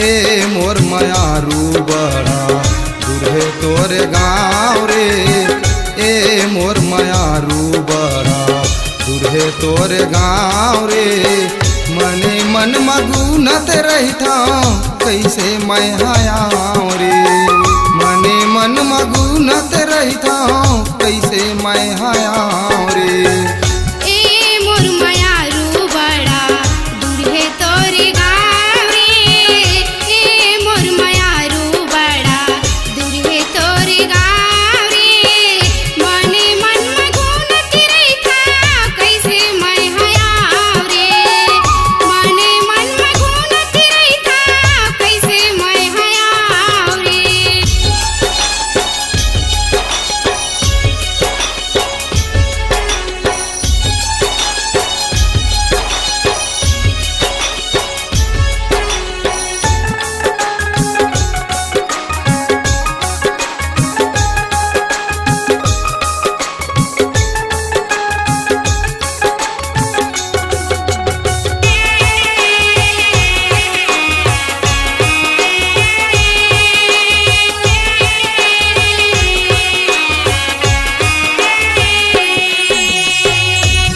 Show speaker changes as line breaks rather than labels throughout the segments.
ए मोर मयारू बड़ा दूर है तोर गाँव रे। ए मोर मयारू बड़ा दूर है तोर गाँव रे। मने मन मगुनत रहता कैसे मैं आयाँ रे। मने मन मगुनत रहता कैसे मैं आयाँ रे।
ए मोर मयारू बड़ा दूर है तोर गाँव रे। ए मोर मयारू बड़ा दूर है तोर गाँव रे। मने मन मगुनत रहता कैसे मैं आयाँ रे। मने मन मगुनत रहता कैसे मैं आयाँ रे।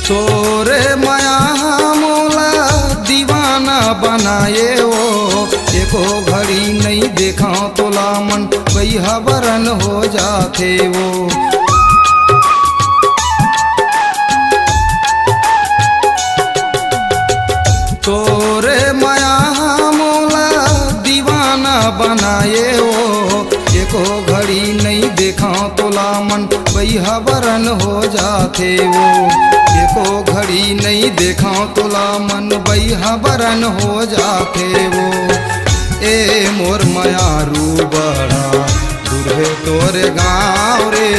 तोरे माया मोला दीवाना बनाए वो। एको घड़ी नहीं देखा तोला मन बैहा बरन हो जाते वो। तोरे माया मोला दीवाना बनाए वो। एको घड़ी नहीं देखा तोला मन बैहा बरन हो जाते वो। एको घड़ी नहीं देखा तोला मन बैहा बरन हो जाते वो। ए मोर मयारू बड़ा दूर है तोर गाँव रे।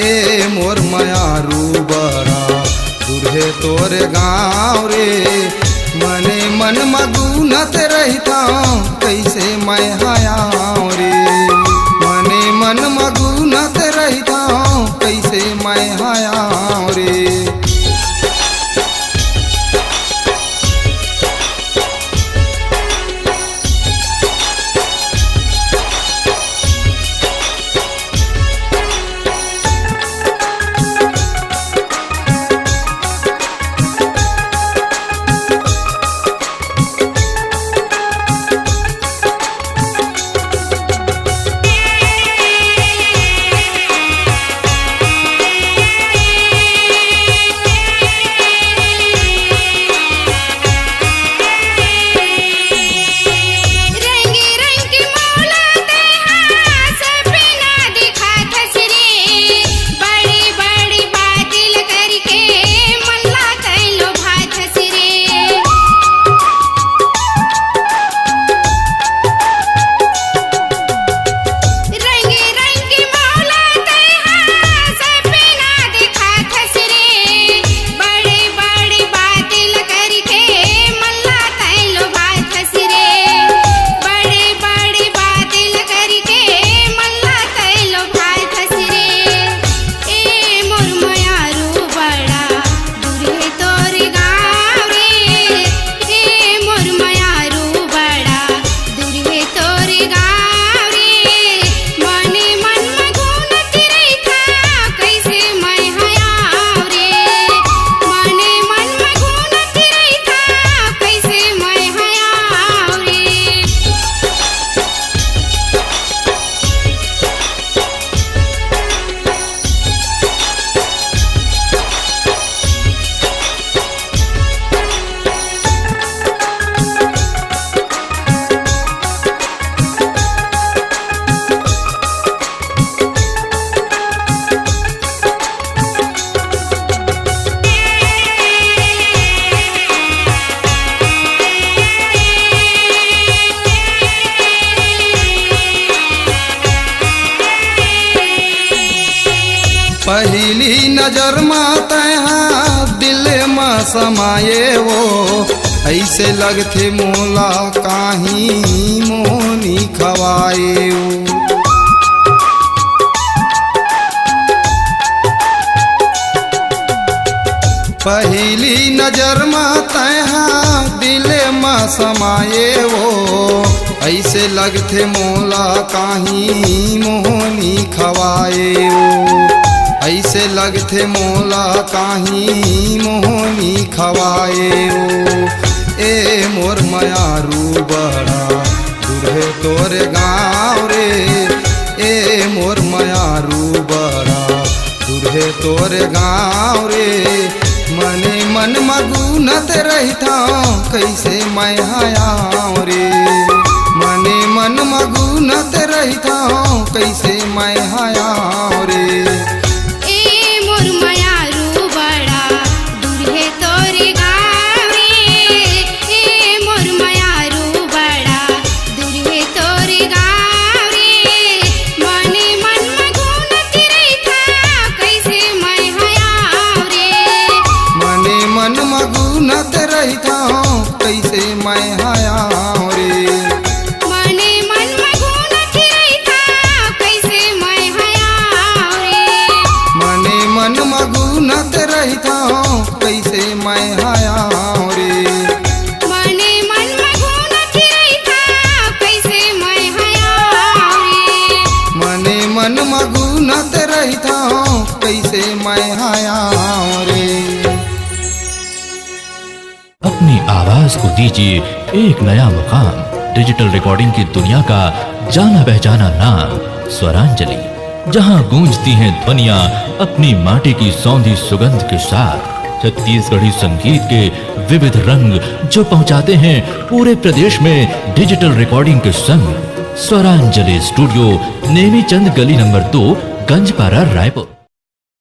ए मोर मयारू बड़ा दूर है तोर गाँव रे। मने मन मगुनत रहता कैसे मैं आयाँ रे। मने मन मगुनत रहता कैसे मैं आयाँ रे। पहली नजर में तहाँ दिल में समाये वो। ऐसे लगते मोला काही मोनी खवाए वो। पहली नजर में तहा दिल में समाये वो, ऐसे लगते मोला काही मोहनी खवाए वो, ऐसे लगते मोला काही मोहनी खवाए वो। ए मोर मयारू बड़ा दूर है तोर गाँव रे, ए मोर मयारू बड़ा दूर है तोर गाँव रे। मने मन मगुनत रहता कैसे मैं आयाँ रे, मने मन मगुनत रहता कैसे मैं आयाँ रे।
ए मोर मयारू बड़ा दूर है तोरे गाँव रे, ए मोर मयारू बड़ा दूर है तोरे गाँव रे। मने मन मगुनत रहता कैसे मैं आयाँ रे,
मने मन मगुनत रहता कैसे मैं आयाँ रे।
मने मन मगुनत रहता कैसे मैं आयाँ रे,
मने मन मगुनत रहता कैसे मैं आयाँ रे।
मने मन मगुनत रहता कैसे मैं आयाँ रे,
मने मन मगुनत रहता कैसे मैं आयाँ रे।
अपनी आवाज को दीजिए एक नया मुकाम। डिजिटल रिकॉर्डिंग की दुनिया का जाना पहचाना नाम स्वरांजलि, जहां गूंजती हैं ध्वनियां अपनी माटी की सौंधी सुगंध के साथ। छत्तीसगढ़ी संगीत के विविध रंग जो पहुंचाते हैं पूरे प्रदेश में डिजिटल रिकॉर्डिंग के संग। स्वरांजलि स्टूडियो, नेमीचंद गली नंबर 2, गंजपारा, रायपुर।